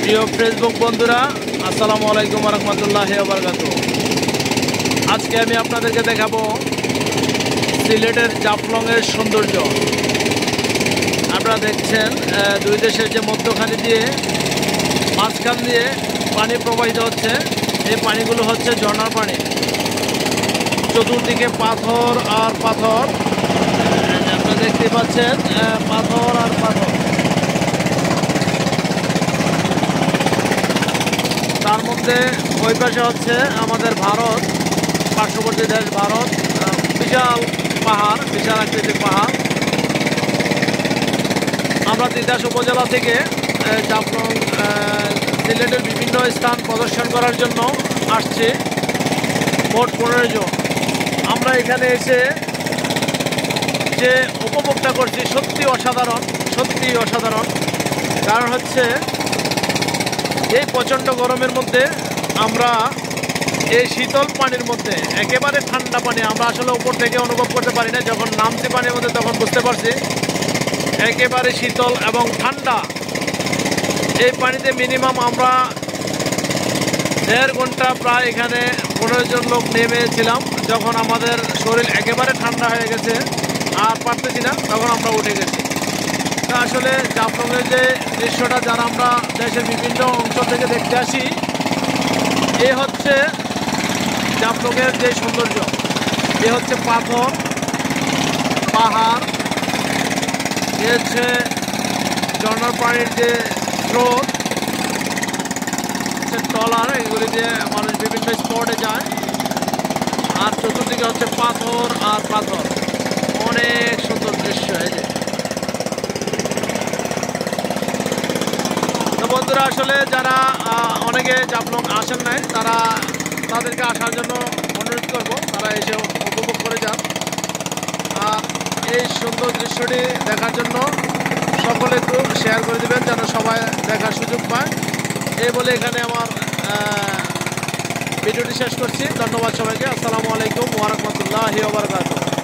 প্রিয় ফেসবুক বন্ধুরা, আসসালামু আলাইকুম ওয়া রাহমাতুল্লাহি ওয়া বারাকাতুহু। আজকে আমি আপনাদেরকে দেখাবো সিলেটের জাফলংয়ের সৌন্দর্য। আপনারা দেখছেন দুই দেশের যে মধ্যখানে দিয়ে মাঝখান দিয়ে পানি প্রবাহিত হচ্ছে। এই পানিগুলো হচ্ছে ঝর্ণার পানি। চতুর্দিকে পাথর আর পাথর, আপনারা দেখতে পাচ্ছেন পাথর আর পাথর। তার মধ্যে ওই পাশে হচ্ছে আমাদের ভারত, পার্শ্ববর্তী দেশ ভারত। বিশাল পাহাড়, বিশাল আকৃতির পাহাড়। আমরা তিতাস উপজেলা থেকে জাফলং সিলেটের বিভিন্ন স্থান প্রদর্শন করার জন্য আসছি। মোট 15 জন। আমরা এখানে এসে যে উপভোগটা করছি সত্যি অসাধারণ, সত্যি অসাধারণ। কারণ হচ্ছে এই প্রচণ্ড গরমের মধ্যে আমরা এই শীতল পানির মধ্যে, একেবারে ঠান্ডা পানি, আমরা আসলে উপর থেকে অনুভব করতে পারি না। যখন নামছি পানির মধ্যে তখন বুঝতে পারছি একেবারে শীতল এবং ঠান্ডা। এই পানিতে মিনিমাম আমরা 1.5 ঘন্টা প্রায় এখানে 15 জন লোক নেমেছিলাম। যখন আমাদের শরীর একেবারে ঠান্ডা হয়ে গেছে আর পারতেছি না, তখন আমরা উঠে গেছি। আসলে জাফলংয়ের যে দৃশ্যটা, যারা আমরা দেশের বিভিন্ন অঞ্চল থেকে দেখতে আসি, এ হচ্ছে জাফলংয়ের যে সৌন্দর্য। এ হচ্ছে পাথর, পাহাড়, এ হচ্ছে ঝর্ণার পানির যে স্রোত, হচ্ছে ট্রলার, এগুলি দিয়ে মানুষ বিভিন্ন স্পটে যায়। আর চতুর্দিকে হচ্ছে পাথর আর পাথর। অনেক সুন্দর দৃশ্য। এই যে বন্ধুরা, আসলে যারা অনেকে জাফলং আসেন নাই, তাদেরকে আসার জন্য অনুরোধ করব, তারা এসে উপভোগ করে যান। আর এই সুন্দর দৃশ্যটি দেখার জন্য সকলে একটু শেয়ার করে দেবেন, যেন সবাই দেখার সুযোগ পায়। এই বলে এখানে আমার ভিডিওটি শেষ করছি। ধন্যবাদ সবাইকে। আসসালামু আলাইকুম ওয়া রাহমাতুল্লাহি ওয়া বারাকাতুহু।